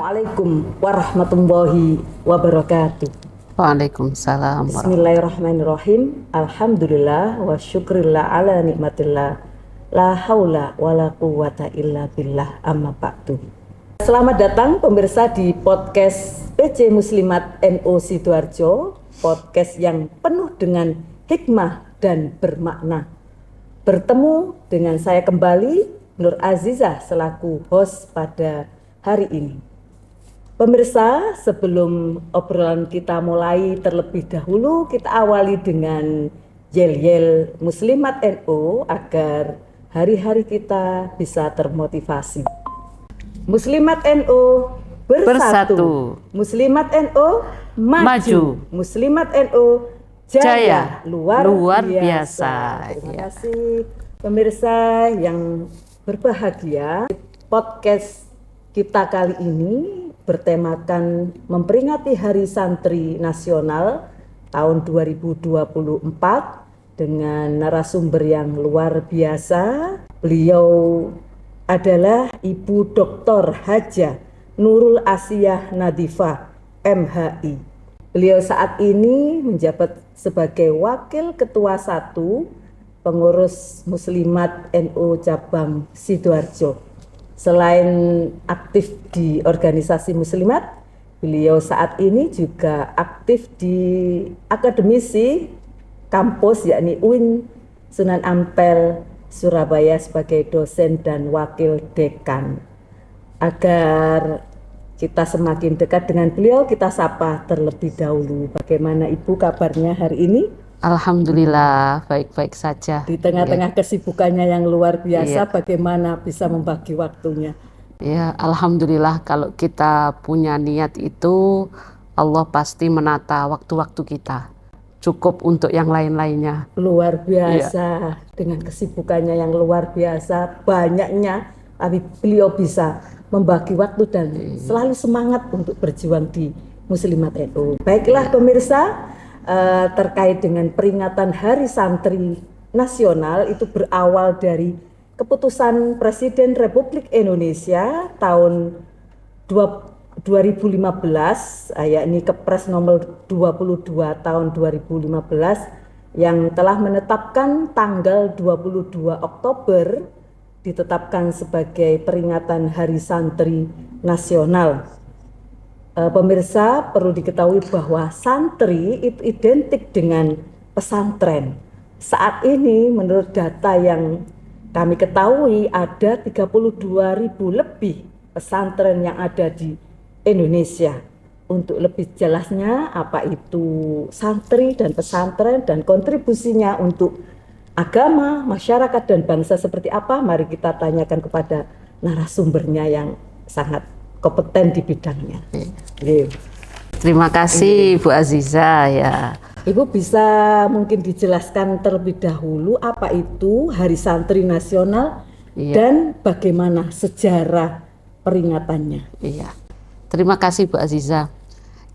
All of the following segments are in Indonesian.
Assalamualaikum warahmatullahi wabarakatuh. Waalaikumsalam. Bismillahirrahmanirrahim. Alhamdulillah wa syukurillah ala nikmatillah. La haula wa la quwata illa billah, amma ba'du. Selamat datang pemirsa di podcast PC Muslimat NU Sidoarjo, podcast yang penuh dengan hikmah dan bermakna. Bertemu dengan saya kembali, Nur Azizah selaku host pada hari ini. Pemirsa, sebelum obrolan kita mulai terlebih dahulu, kita awali dengan yel-yel Muslimat NU agar hari-hari kita bisa termotivasi. Muslimat NU bersatu. Muslimat NU maju. Muslimat NU jaya. Luar biasa. Terima kasih pemirsa yang berbahagia. Podcast kita kali ini bertemakan memperingati Hari Santri Nasional tahun 2024 dengan narasumber yang luar biasa. Beliau adalah Ibu Dr. Hajah Nurul Asiyah Nadifah MHI. Beliau saat ini menjabat sebagai Wakil Ketua 1 Pengurus Muslimat NU Cabang Sidoarjo. Selain aktif di organisasi Muslimat, beliau saat ini juga aktif di akademisi kampus yakni UIN Sunan Ampel Surabaya sebagai dosen dan wakil dekan. Agar kita semakin dekat dengan beliau, kita sapa terlebih dahulu. Bagaimana Ibu kabarnya hari ini? Alhamdulillah, baik-baik saja. Di tengah-tengah kesibukannya yang luar biasa, bagaimana bisa membagi waktunya? Ya, alhamdulillah kalau kita punya niat itu, Allah pasti menata waktu-waktu kita. Cukup untuk yang lain-lainnya. Luar biasa, dengan kesibukannya yang luar biasa, banyaknya, tapi beliau bisa membagi waktu dan selalu semangat untuk berjuang di Muslimat NU. Baiklah pemirsa, terkait dengan peringatan Hari Santri Nasional itu berawal dari keputusan Presiden Republik Indonesia tahun 2015, yakni Kepres nomor 22 tahun 2015 yang telah menetapkan tanggal 22 Oktober ditetapkan sebagai peringatan Hari Santri Nasional. Pemirsa, perlu diketahui bahwa santri itu identik dengan pesantren. Saat ini menurut data yang kami ketahui ada 32.000 lebih pesantren yang ada di Indonesia. Untuk lebih jelasnya apa itu santri dan pesantren dan kontribusinya untuk agama, masyarakat dan bangsa seperti apa, mari kita tanyakan kepada narasumbernya yang sangat kompeten di bidangnya. Terima kasih Bu Azizah ya. Ibu bisa mungkin dijelaskan terlebih dahulu apa itu Hari Santri Nasional dan bagaimana sejarah peringatannya. Iya. Terima kasih Bu Azizah.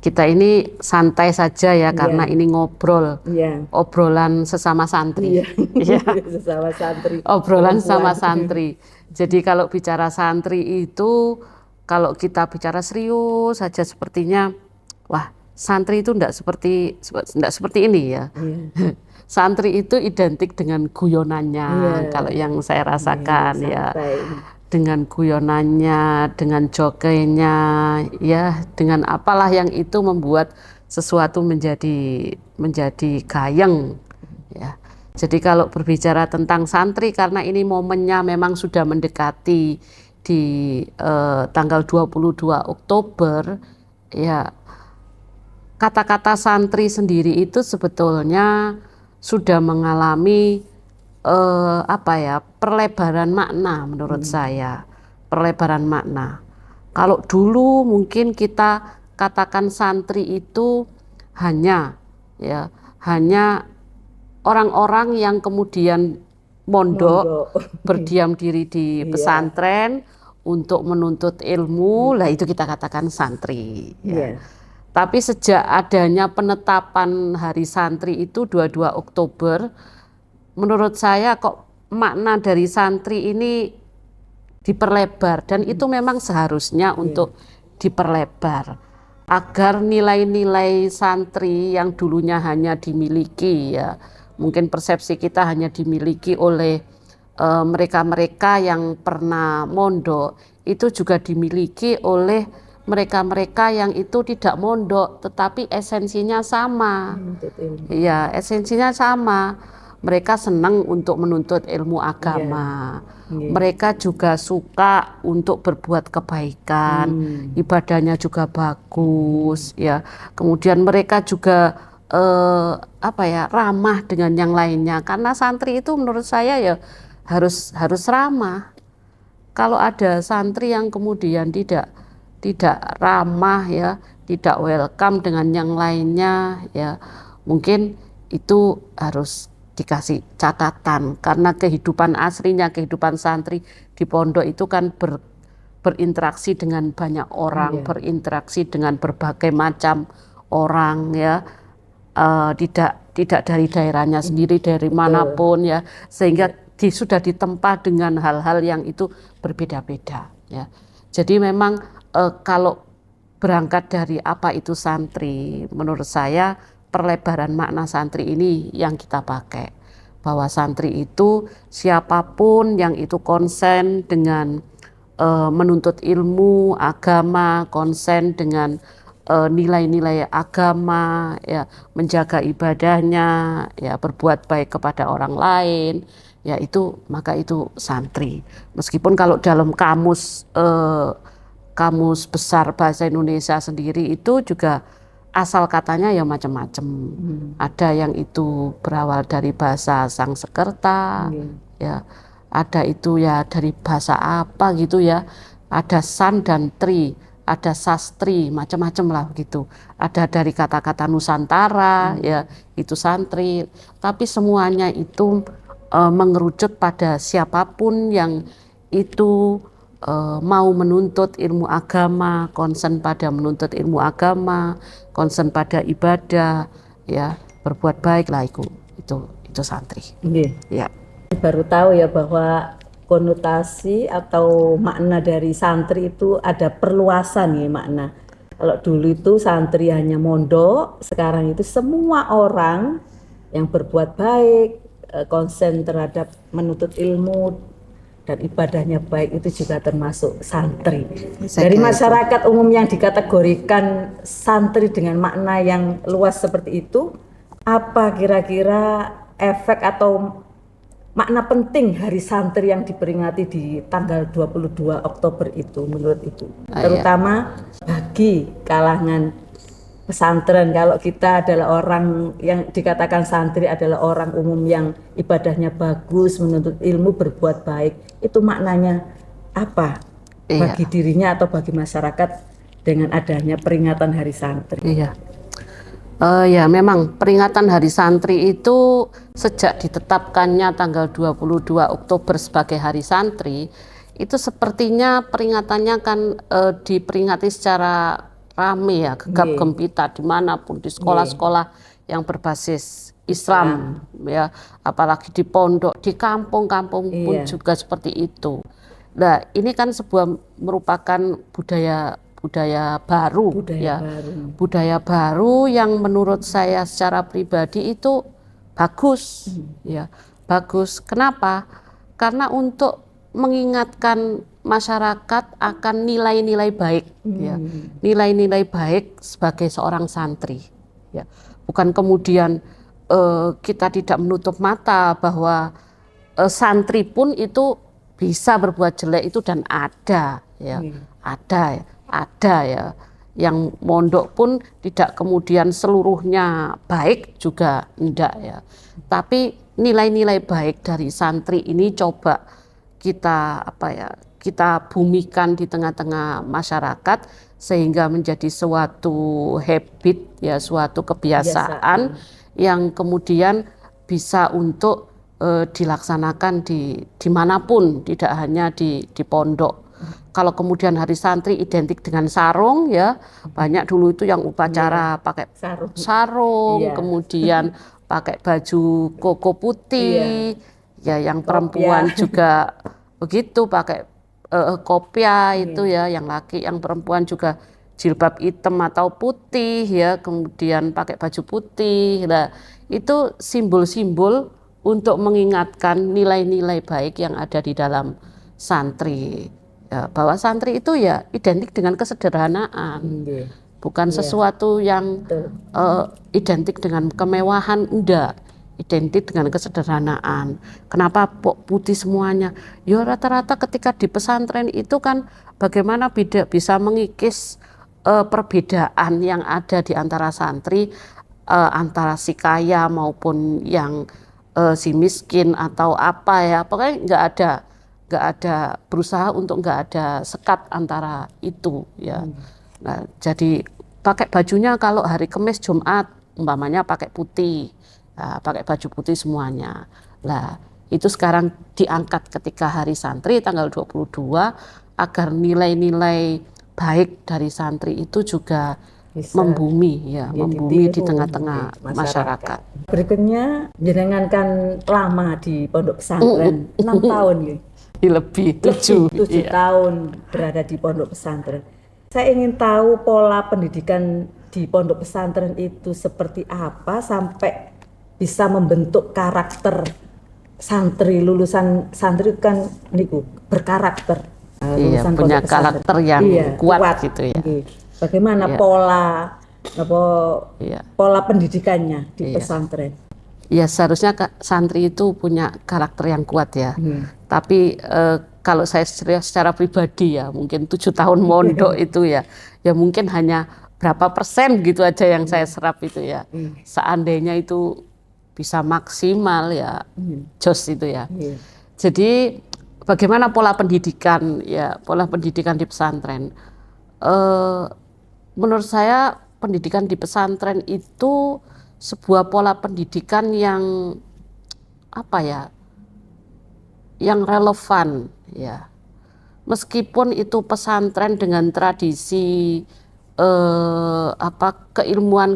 Kita ini santai saja ya karena ini ngobrol, obrolan sesama santri. Sesama santri. Obrolan sama santri. Jadi kalau bicara santri itu, kalau kita bicara serius saja sepertinya, wah santri itu enggak seperti ini ya. Santri itu identik dengan guyonannya, kalau yang saya rasakan dengan guyonannya, dengan jokenya, ya dengan apalah yang itu membuat sesuatu menjadi gayeng. Ya. Jadi kalau berbicara tentang santri, karena ini momennya memang sudah mendekati di tanggal 22 Oktober, ya kata-kata santri sendiri itu sebetulnya sudah mengalami perlebaran makna menurut saya, perlebaran makna. Kalau dulu mungkin kita katakan santri itu hanya orang-orang yang kemudian mondok, berdiam diri di pesantren untuk menuntut ilmu, lah itu kita katakan santri. Tapi sejak adanya penetapan Hari Santri itu 22 Oktober, menurut saya kok makna dari santri ini diperlebar dan itu memang seharusnya untuk diperlebar agar nilai-nilai santri yang dulunya hanya dimiliki, ya mungkin persepsi kita hanya dimiliki oleh mereka-mereka yang pernah mondok, itu juga dimiliki oleh mereka-mereka yang itu tidak mondok tetapi esensinya sama. Ya, esensinya sama. Mereka senang untuk menuntut ilmu agama. Mereka juga suka untuk berbuat kebaikan. Ibadahnya juga bagus, ya. Kemudian mereka juga ramah dengan yang lainnya. Karena santri itu menurut saya ya harus ramah. Kalau ada santri yang kemudian tidak ramah, ya, tidak welcome dengan yang lainnya, ya mungkin itu harus dikasih catatan, karena kehidupan aslinya, kehidupan santri di pondok itu kan berinteraksi dengan banyak orang, berinteraksi dengan berbagai macam orang, ya, tidak dari daerahnya sendiri, dari manapun, ya, sehingga sudah ditempa dengan hal-hal yang itu berbeda-beda, ya. Jadi memang kalau berangkat dari apa itu santri, menurut saya perlebaran makna santri ini yang kita pakai, bahwa santri itu siapapun yang itu konsen dengan menuntut ilmu agama, konsen dengan nilai-nilai agama, ya, menjaga ibadahnya, ya, berbuat baik kepada orang lain, ya, itu maka itu santri. Meskipun kalau dalam kamus besar bahasa Indonesia sendiri itu juga asal katanya ya macam-macam. Ada yang itu berawal dari bahasa Sangsekerta, ya, ada itu ya dari bahasa apa gitu, ya. Ada san dan tri, ada sastri, macam-macam lah gitu. Ada dari kata-kata Nusantara, ya, itu santri. Tapi semuanya itu mengerucut pada siapapun yang itu mau menuntut ilmu agama, konsen pada menuntut ilmu agama, konsen pada ibadah, ya, berbuat baik lah, itu santri. Ya. Baru tahu ya bahwa konotasi atau makna dari santri itu ada perluasan ya makna. Kalau dulu itu santri hanya mondok, sekarang itu semua orang yang berbuat baik, konsen terhadap menuntut ilmu dan ibadahnya baik itu juga termasuk santri. Dari masyarakat umum yang dikategorikan santri dengan makna yang luas seperti itu, apa kira-kira efek atau makna penting Hari Santri yang diperingati di tanggal 22 Oktober itu menurut Ibu? Terutama bagi kalangan pesantren, kalau kita adalah orang yang dikatakan santri adalah orang umum yang ibadahnya bagus, menuntut ilmu, berbuat baik, itu maknanya apa bagi dirinya atau bagi masyarakat dengan adanya peringatan Hari Santri? Ya memang peringatan Hari Santri itu sejak ditetapkannya tanggal 22 Oktober sebagai Hari Santri, itu sepertinya peringatannya kan diperingati secara rame, ya, gegap gempita dimanapun, di sekolah-sekolah yang berbasis Islam, ya, apalagi di pondok, di kampung-kampung pun juga seperti itu. Nah, ini kan merupakan budaya baru, budaya baru yang menurut saya secara pribadi itu bagus, ya, bagus. Kenapa? Karena untuk mengingatkan masyarakat akan nilai-nilai baik, ya, nilai-nilai baik sebagai seorang santri, ya. Bukan kemudian kita tidak menutup mata bahwa santri pun itu bisa berbuat jelek itu, dan ada, ya, ada ya, yang mondok pun tidak kemudian seluruhnya baik juga, enggak, ya. Tapi nilai-nilai baik dari santri ini coba kita bumikan di tengah-tengah masyarakat sehingga menjadi suatu habit, ya, suatu kebiasaan yang kemudian bisa untuk dilaksanakan dimanapun, tidak hanya di pondok. Kalau kemudian Hari Santri identik dengan sarung, ya, banyak dulu itu yang upacara pakai sarung, kemudian pakai baju koko putih, ya, yang perempuan juga begitu, pakai kopya itu ya, yang laki, yang perempuan juga jilbab hitam atau putih ya, kemudian pakai baju putih. Nah, itu simbol-simbol untuk mengingatkan nilai-nilai baik yang ada di dalam santri. Ya, bahwa santri itu ya identik dengan kesederhanaan, bukan sesuatu yang identik dengan kemewahan, enggak. Identik dengan kesederhanaan. Kenapa putih semuanya? Ya rata-rata ketika di pesantren itu kan bagaimana bisa mengikis perbedaan yang ada di antara santri, antara si kaya maupun yang si miskin atau apa ya, pokoknya nggak ada berusaha untuk nggak ada sekat antara itu ya. Nah, jadi pakai bajunya kalau hari Kamis Jumat umpamanya pakai putih. Nah, pakai baju putih semuanya. Nah, itu sekarang diangkat ketika hari santri tanggal 22 agar nilai-nilai baik dari santri itu juga bisa membumi ya, membumi di tengah-tengah masyarakat. masyarakat. Berikutnya jenengan kan lama di pondok pesantren, 6 tahun ya. Lebih 7 iya. tahun berada di pondok pesantren. Saya ingin tahu pola pendidikan di pondok pesantren itu seperti apa sampai bisa membentuk karakter santri. Lulusan santri kan niku berkarakter. Iya, punya karakter yang kuat gitu ya. Bagaimana pola pola pendidikannya di pesantren? Ya seharusnya santri itu punya karakter yang kuat ya. Tapi kalau saya secara pribadi ya mungkin 7 tahun mondok itu ya mungkin hanya berapa persen gitu aja yang saya serap itu ya. Seandainya itu bisa maksimal ya jos itu ya. Jadi bagaimana pola pendidikan ya, pola pendidikan di pesantren? Menurut saya pendidikan di pesantren itu sebuah pola pendidikan yang apa ya, yang relevan ya. Meskipun itu pesantren dengan tradisi keilmuan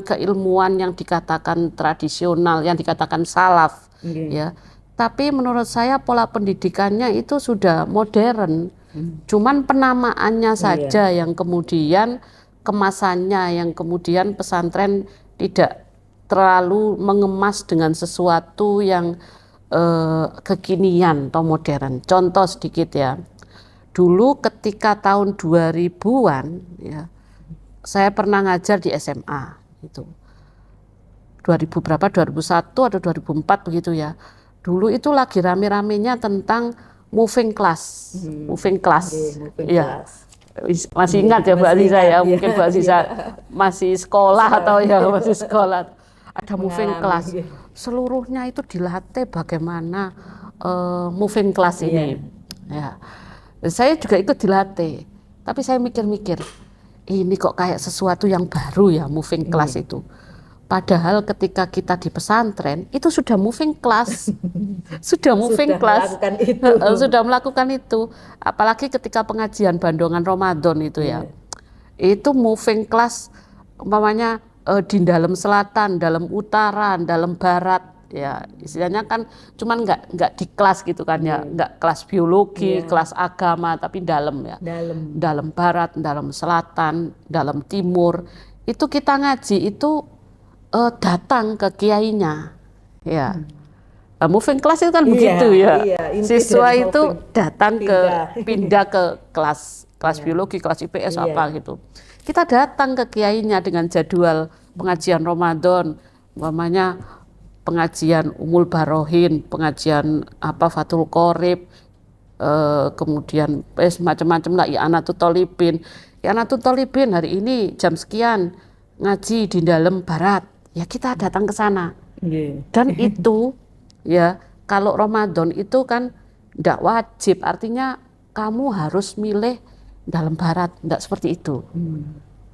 yang dikatakan tradisional, yang dikatakan salaf ya. Tapi menurut saya pola pendidikannya itu sudah modern. Cuman penamaannya saja yang kemudian kemasannya yang kemudian pesantren tidak terlalu mengemas dengan sesuatu yang kekinian atau modern. Contoh sedikit ya. Dulu ketika tahun 2000-an ya, saya pernah ngajar di SMA itu 2000 berapa 2001 atau 2004 begitu ya. Dulu itu lagi rame-ramenya tentang moving class. Moving class. Ya. Masih ingat ya Mbak Lisa ya, mungkin Mbak Lisa masih sekolah atau ya masih sekolah. Ada moving class. Seluruhnya itu dilatih bagaimana moving class ini. Ya. Saya juga ikut dilatih. Tapi saya mikir-mikir, ini kok kayak sesuatu yang baru ya moving class itu. Padahal ketika kita di pesantren itu sudah moving class, sudah melakukan itu. Apalagi ketika pengajian Bandongan Ramadan itu ya, itu moving class, umpamanya di dalam selatan, dalam utara, dalam barat, ya istilahnya kan, cuman nggak di kelas gitu kan ya, nggak kelas biologi, kelas agama, tapi dalam ya, dalam barat, dalam selatan, dalam timur, itu kita ngaji itu datang ke kiainya, ya. Moving class itu kan begitu ya. Siswa itu datang pindah ke kelas biologi, kelas IPS apa gitu. Kita datang ke kiainya dengan jadwal pengajian Ramadan, umpamanya pengajian Umul Barohin, pengajian Fathul Qorib, kemudian macam-macam lah, I'anatul Thalibin. I'anatul Thalibin hari ini jam sekian ngaji di dalam barat. Ya kita datang ke sana. Dan itu ya kalau Ramadan itu kan tidak wajib, artinya kamu harus milih dalam barat, tidak seperti itu.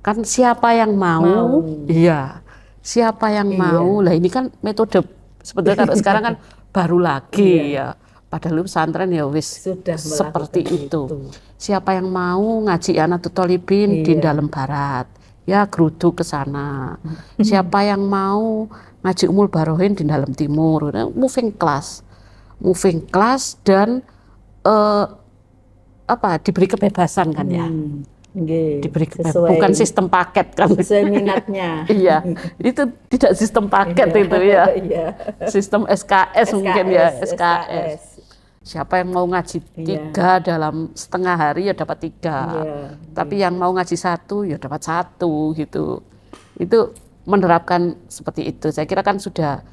Kan siapa yang mau. Iya. Siapa yang mau. Lah ini kan metode sebetulnya kalau sekarang kan baru lagi ya. Padahal pesantren ya wis seperti itu. Siapa yang mau ngaji I'anatul Thalibin di dalam barat, ya geruduk ke sana. Siapa yang mau ngaji Umul Barohin di dalam timur, moving class dan diberi kebebasan kan ya. Nggih, Diberi bukan sistem paket kan. sesuai minatnya. Iya, itu tidak sistem paket itu ya. Iya. Sistem SKS mungkin ya, SKS. Siapa yang mau ngaji Iya. 3 dalam setengah hari ya dapat 3. Iya. Tapi yang mau ngaji 1 ya dapat 1 gitu. Itu menerapkan seperti itu. Saya kira kan sudah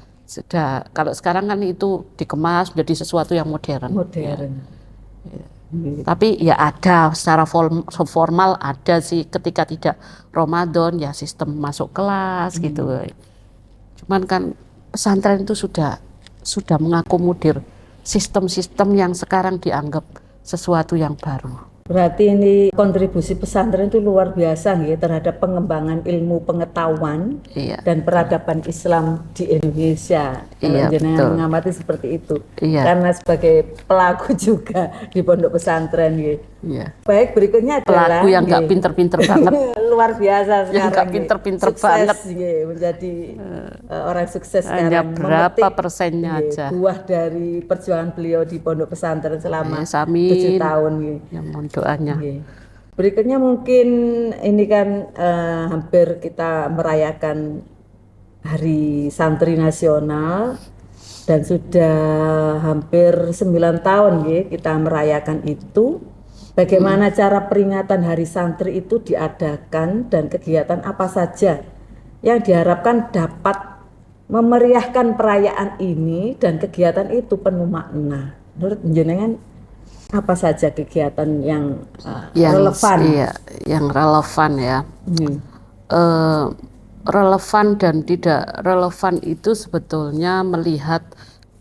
kalau sekarang kan itu dikemas menjadi sesuatu yang modern. Tapi ya ada secara formal ada sih ketika tidak Ramadan ya sistem masuk kelas gitu. Cuman kan pesantren itu sudah mengakomodir sistem-sistem yang sekarang dianggap sesuatu yang baru. Berarti ini kontribusi pesantren itu luar biasa ya terhadap pengembangan ilmu pengetahuan dan peradaban Islam di Indonesia. Kalau jenengan mengamati seperti itu. Karena sebagai pelaku juga di pondok pesantren gitu. Baik, berikutnya adalah pelaku yang nggak pinter-pinter banget. Luar biasa sekarang. Yang nggak pinter-pinter banget. Menjadi orang sukses hanya sekarang. Berapa persennya aja. Buah dari perjuangan beliau di pondok pesantren selama 7 tahun. Yang mohon doanya. Berikutnya mungkin ini kan hampir kita merayakan Hari Santri Nasional dan sudah hampir 9 tahun kita merayakan itu. Bagaimana cara peringatan Hari Santri itu diadakan dan kegiatan apa saja yang diharapkan dapat memeriahkan perayaan ini dan kegiatan itu penuh makna. Menurut jenengan apa saja kegiatan yang relevan? Iya, yang relevan ya. Relevan dan tidak relevan itu sebetulnya melihat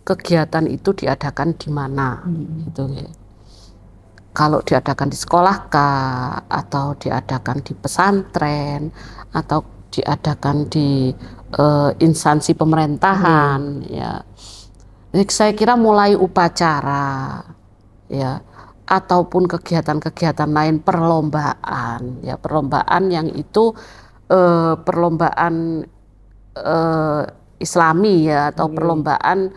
kegiatan itu diadakan di mana, gitu ya. Kalau diadakan di sekolah kah, atau diadakan di pesantren, atau diadakan di instansi pemerintahan, ya. Saya kira mulai upacara, ya, ataupun kegiatan-kegiatan lain, perlombaan, ya, perlombaan yang itu perlombaan Islami ya, atau perlombaan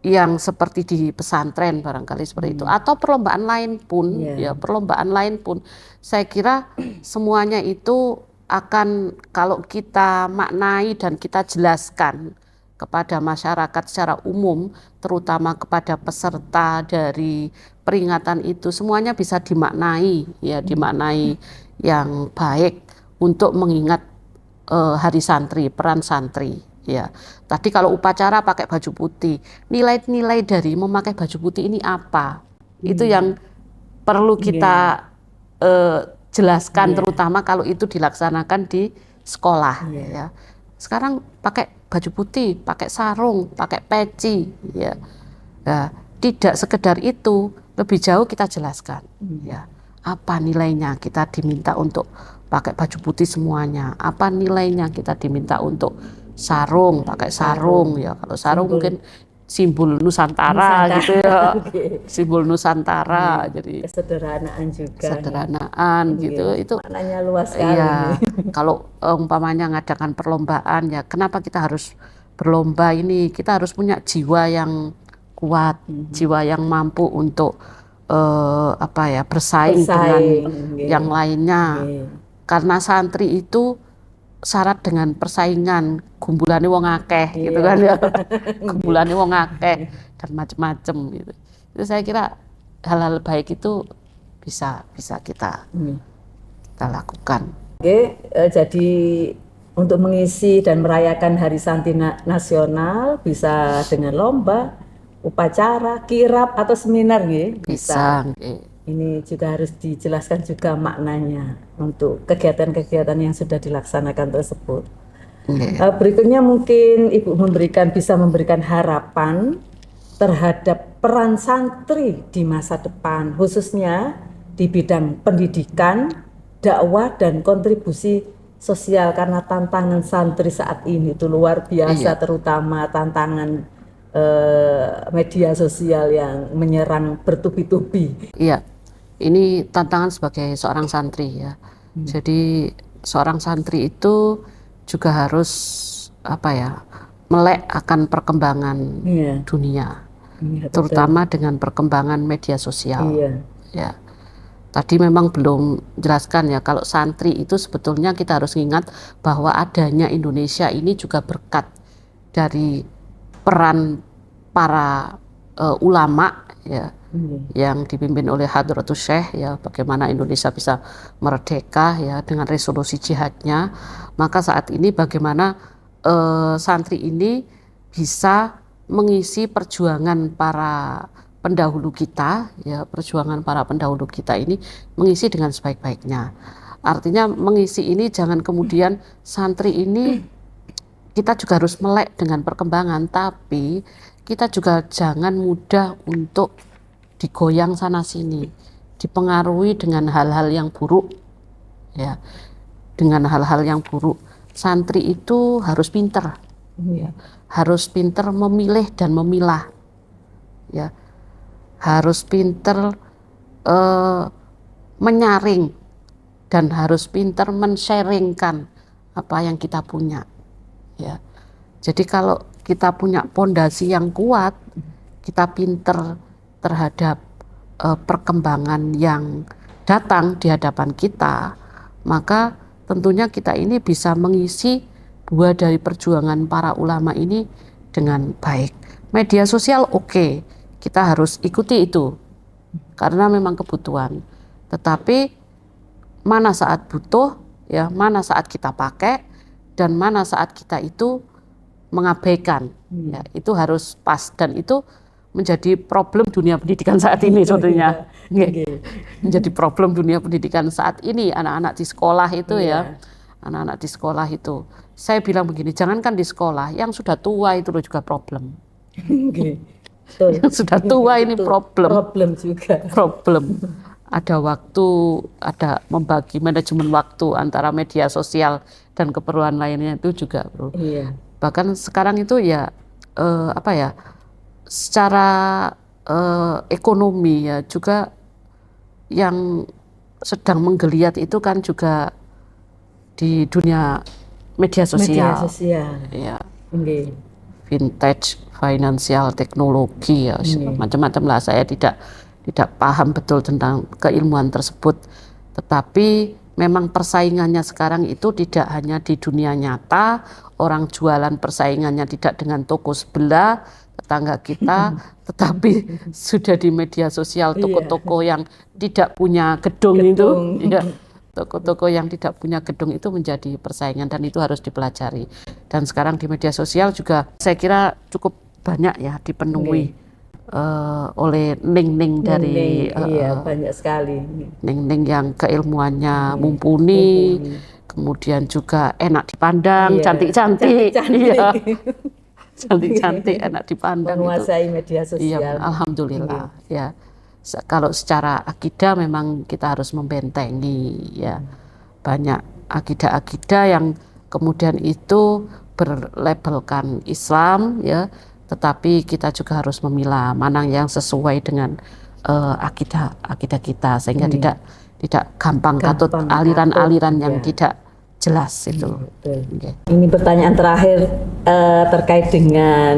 yang seperti di pesantren barangkali seperti itu, atau perlombaan lain pun, ya, perlombaan lain pun, saya kira semuanya itu akan kalau kita maknai dan kita jelaskan kepada masyarakat secara umum, terutama kepada peserta dari peringatan itu, semuanya bisa dimaknai, ya, dimaknai yang baik untuk mengingat Hari Santri, peran santri. Ya, tadi kalau upacara pakai baju putih, nilai-nilai dari memakai baju putih ini apa? Itu yang perlu kita jelaskan, terutama kalau itu dilaksanakan di sekolah. Ya, sekarang pakai baju putih, pakai sarung, pakai peci, ya. Nah, tidak sekedar itu, lebih jauh kita jelaskan. Ya, apa nilainya kita diminta untuk pakai baju putih semuanya? Apa nilainya kita diminta untuk sarung, pakai sarung, ya. Kalau sarung mungkin simbol Nusantara gitu ya, simbol Nusantara, jadi kesederhanaan juga, kesederhanaan gitu, itu maknanya luas sekali. Iya, kalau umpamanya ngadakan perlombaan, ya kenapa kita harus berlomba ini? Kita harus punya jiwa yang kuat, jiwa yang mampu untuk bersaing dengan yang lainnya. Karena santri itu syarat dengan persaingan, gumbulane wong akeh gitu kan ya. Gumbulane wong akeh dan macam-macam gitu. Itu saya kira hal-hal baik itu bisa kita lakukan. Jadi untuk mengisi dan merayakan Hari Santri Nasional bisa dengan lomba, upacara, kirab atau seminar bisa. Ini juga harus dijelaskan juga maknanya untuk kegiatan-kegiatan yang sudah dilaksanakan tersebut. Berikutnya mungkin Ibu bisa memberikan harapan terhadap peran santri di masa depan, khususnya di bidang pendidikan, dakwah, dan kontribusi sosial, karena tantangan santri saat ini itu luar biasa, terutama tantangan media sosial yang menyerang bertubi-tubi. Iya. Ini tantangan sebagai seorang santri ya. Jadi seorang santri itu juga harus melek akan perkembangan dunia, terutama dengan perkembangan media sosial. ya. Tadi memang belum jelaskan ya, kalau santri itu sebetulnya kita harus ingat bahwa adanya Indonesia ini juga berkat dari peran para ulama ya, yang dipimpin oleh Hadratus Syekh ya, bagaimana Indonesia bisa merdeka ya dengan resolusi jihadnya. Maka saat ini bagaimana santri ini bisa mengisi perjuangan para pendahulu kita ya, perjuangan para pendahulu kita ini mengisi dengan sebaik-baiknya. Artinya mengisi ini jangan kemudian santri ini kita juga harus melek dengan perkembangan, tapi kita juga jangan mudah untuk digoyang sana sini, dipengaruhi dengan hal-hal yang buruk ya, dengan hal-hal yang buruk. Santri itu harus pinter ya, harus pinter memilih dan memilah ya, harus pinter menyaring dan harus pinter men-sharingkan apa yang kita punya ya. Jadi kalau kita punya pondasi yang kuat, kita pinter terhadap perkembangan yang datang di hadapan kita, maka tentunya kita ini bisa mengisi buah dari perjuangan para ulama ini dengan baik. Media sosial oke, kita harus ikuti itu karena memang kebutuhan. Tetapi mana saat butuh ya, mana saat kita pakai dan mana saat kita itu mengabaikan ya, itu harus pas, dan itu menjadi problem dunia pendidikan saat ini sebetulnya. Menjadi problem dunia pendidikan saat ini, anak-anak di sekolah itu ya, anak-anak di sekolah itu. Saya bilang begini, jangankan di sekolah, yang sudah tua itu loh juga problem. Yang sudah tua ini problem juga. Problem. Ada waktu, ada membagi manajemen waktu antara media sosial dan keperluan lainnya itu juga, bro. Iya. Bahkan sekarang itu ya secara ekonomi ya juga yang sedang menggeliat itu kan juga di dunia media sosial. Media sosial. Ya. Okay. Vintage, financial, teknologi ya, macam-macam lah. Saya tidak paham betul tentang keilmuan tersebut, tetapi memang persaingannya sekarang itu tidak hanya di dunia nyata, orang jualan persaingannya tidak dengan toko sebelah tetangga kita, tetapi sudah di media sosial, toko-toko yang tidak punya gedung itu ya, toko-toko yang tidak punya gedung itu menjadi persaingan, dan itu harus dipelajari. Dan sekarang di media sosial juga saya kira cukup banyak ya dipenuhi oleh ning-ning dari banyak sekali ning-ning yang keilmuannya mumpuni, kemudian juga enak dipandang, cantik-cantik, cantik-cantik, enak dipandang, menguasai media sosial. Iya, alhamdulillah ya. Kalau secara akidah memang kita harus membentengi ya, banyak akidah-akidah yang kemudian itu berlabelkan Islam ya, tetapi kita juga harus memilah mana yang sesuai dengan akidah kita, sehingga tidak gampang katut aliran-aliran yang tidak jelas itu. Ini pertanyaan terakhir terkait dengan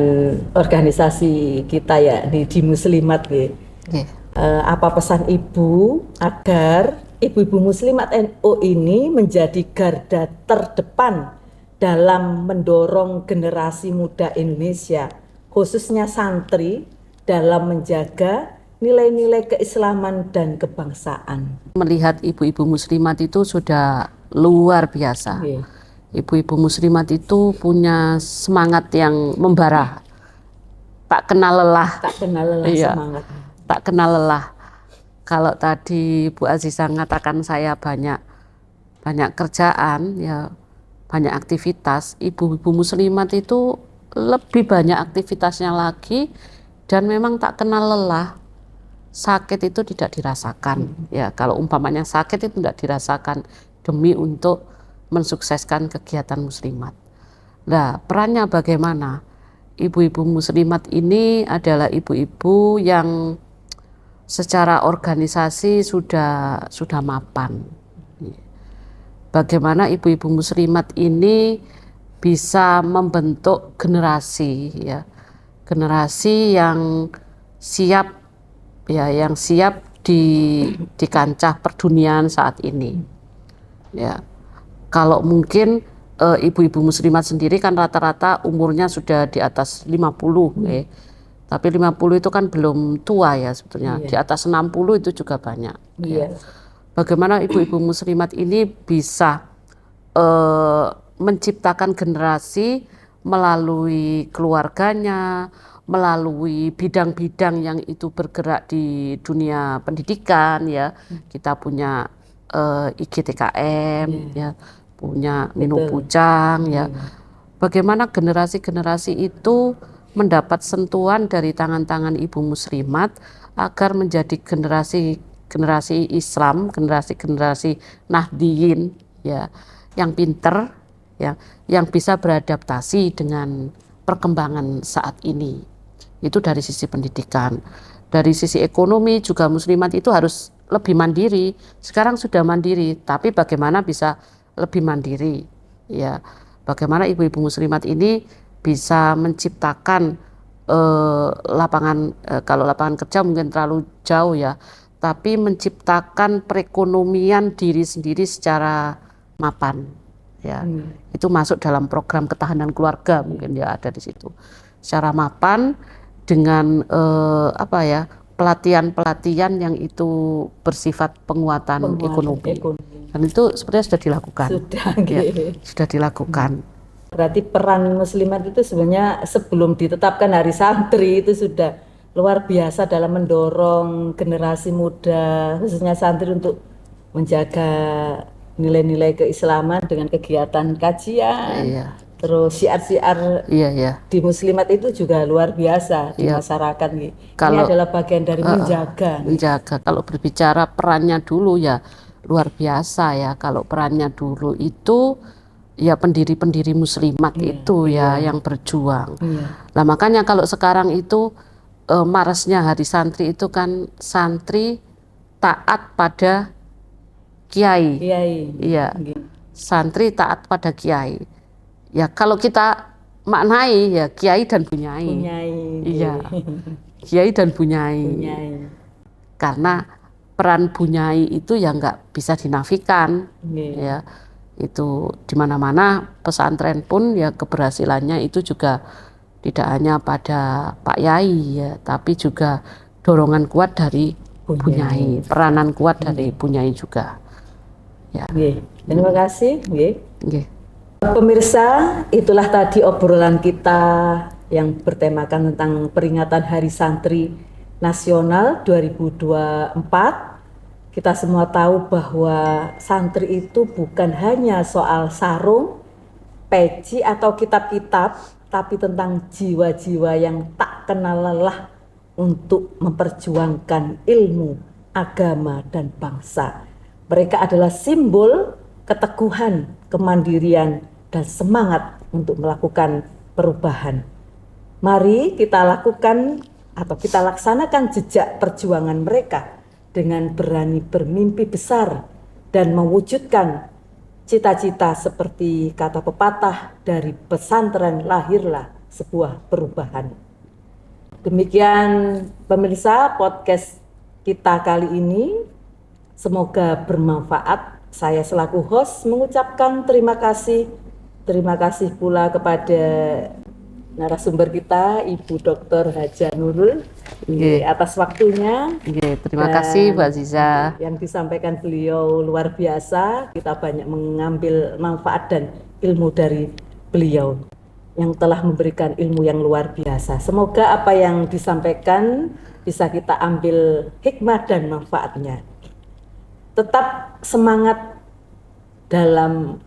organisasi kita ya di Muslimat ya. Apa pesan Ibu agar ibu-ibu Muslimat NU ini menjadi garda terdepan dalam mendorong generasi muda Indonesia, khususnya santri, dalam menjaga nilai-nilai keislaman dan kebangsaan? Melihat ibu-ibu muslimat itu sudah luar biasa. Ibu-ibu muslimat itu punya semangat yang membara, tak kenal lelah. Tak kenal lelah semangat. Tak kenal lelah. Kalau tadi Bu Aziza mengatakan saya banyak kerjaan ya, banyak aktivitas, ibu-ibu muslimat itu lebih banyak aktivitasnya lagi, dan memang tak kenal lelah. Sakit itu tidak dirasakan ya, kalau umpamanya sakit itu tidak dirasakan demi untuk mensukseskan kegiatan muslimat. Nah, perannya bagaimana? Ibu-ibu muslimat ini adalah ibu-ibu yang secara organisasi sudah mapan. Bagaimana ibu-ibu muslimat ini bisa membentuk generasi ya, generasi yang siap ya, yang siap di kancah perduniaan saat ini. Ya, kalau mungkin ibu-ibu muslimat sendiri kan rata-rata umurnya sudah di atas 50, tapi 50 itu kan belum tua ya sebetulnya. Di atas 60 itu juga banyak. Ya. Bagaimana ibu-ibu muslimat ini bisa menciptakan generasi melalui keluarganya, melalui bidang-bidang yang itu bergerak di dunia pendidikan ya. Kita punya IGTKM ya, punya Minu Pucang ya. Bagaimana generasi-generasi itu mendapat sentuhan dari tangan-tangan ibu muslimat agar menjadi generasi Islam, generasi Nahdiyin ya, yang pinter ya, yang bisa beradaptasi dengan perkembangan saat ini. Itu dari sisi pendidikan. Dari sisi ekonomi juga muslimat itu harus lebih mandiri. Sekarang sudah mandiri, tapi bagaimana bisa lebih mandiri ya, bagaimana ibu-ibu muslimat ini bisa menciptakan lapangan, kalau lapangan kerja mungkin terlalu jauh ya, tapi menciptakan perekonomian diri sendiri secara mapan ya. Itu masuk dalam program ketahanan keluarga, mungkin ya ada di situ secara mapan dengan pelatihan-pelatihan yang itu bersifat penguatan ekonomi. Dan itu sebenarnya sudah dilakukan. Sudah dilakukan. Berarti peran muslimat itu sebenarnya sebelum ditetapkan Hari Santri itu sudah luar biasa dalam mendorong generasi muda, khususnya santri, untuk menjaga nilai-nilai keislaman dengan kegiatan kajian. Terus syiar-syiar di muslimat itu juga luar biasa di masyarakat. Ini adalah bagian dari menjaga. Kalau berbicara perannya dulu ya luar biasa ya. Kalau perannya dulu itu ya pendiri-pendiri muslimat itu ya yang berjuang. Nah makanya kalau sekarang itu maresnya Hari Santri itu kan santri taat pada kiai. Iya. Santri taat pada kiai. Ya kalau kita maknai ya kiai dan bunyai. Iya. Kiai dan bunyai. Karena peran bunyai itu ya nggak bisa dinafikan. Ya. Itu di mana-mana pesantren pun ya keberhasilannya itu juga tidak hanya pada Pak Yai ya, tapi juga dorongan kuat dari bunyai, peranan kuat dari bunyai juga. Ya. Terima kasih. Pemirsa, itulah tadi obrolan kita yang bertemakan tentang peringatan Hari Santri Nasional 2024. Kita semua tahu bahwa santri itu bukan hanya soal sarung, peci atau kitab-kitab, tapi tentang jiwa-jiwa yang tak kenal lelah untuk memperjuangkan ilmu, agama, dan bangsa. Mereka adalah simbol keteguhan, kemandirian, dan semangat untuk melakukan perubahan. Mari kita lakukan atau kita laksanakan jejak perjuangan mereka dengan berani bermimpi besar dan mewujudkan cita-cita seperti kata pepatah, dari pesantren lahirlah sebuah perubahan. Demikian pemirsa podcast kita kali ini, semoga bermanfaat. Saya selaku host mengucapkan terima kasih pula kepada narasumber kita, Ibu Dr. Haja Nurul, atas waktunya. Terima kasih Mbak Ziza. Yang disampaikan beliau luar biasa, kita banyak mengambil manfaat dan ilmu dari beliau yang telah memberikan ilmu yang luar biasa. Semoga apa yang disampaikan bisa kita ambil hikmah dan manfaatnya. Tetap semangat dalam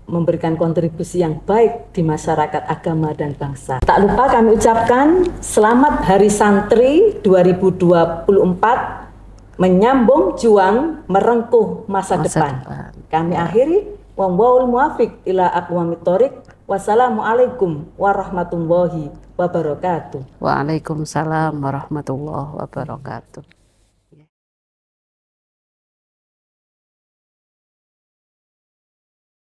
memberikan kontribusi yang baik di masyarakat, agama, dan bangsa. Tak lupa kami ucapkan selamat Hari Santri 2024, menyambung juang merengkuh masa depan. Kami akhiri, wallahul muwaffiq ila aqwamit thoriq. Wassalamualaikum warahmatullahi wabarakatuh. Waalaikumsalam warahmatullahi wabarakatuh.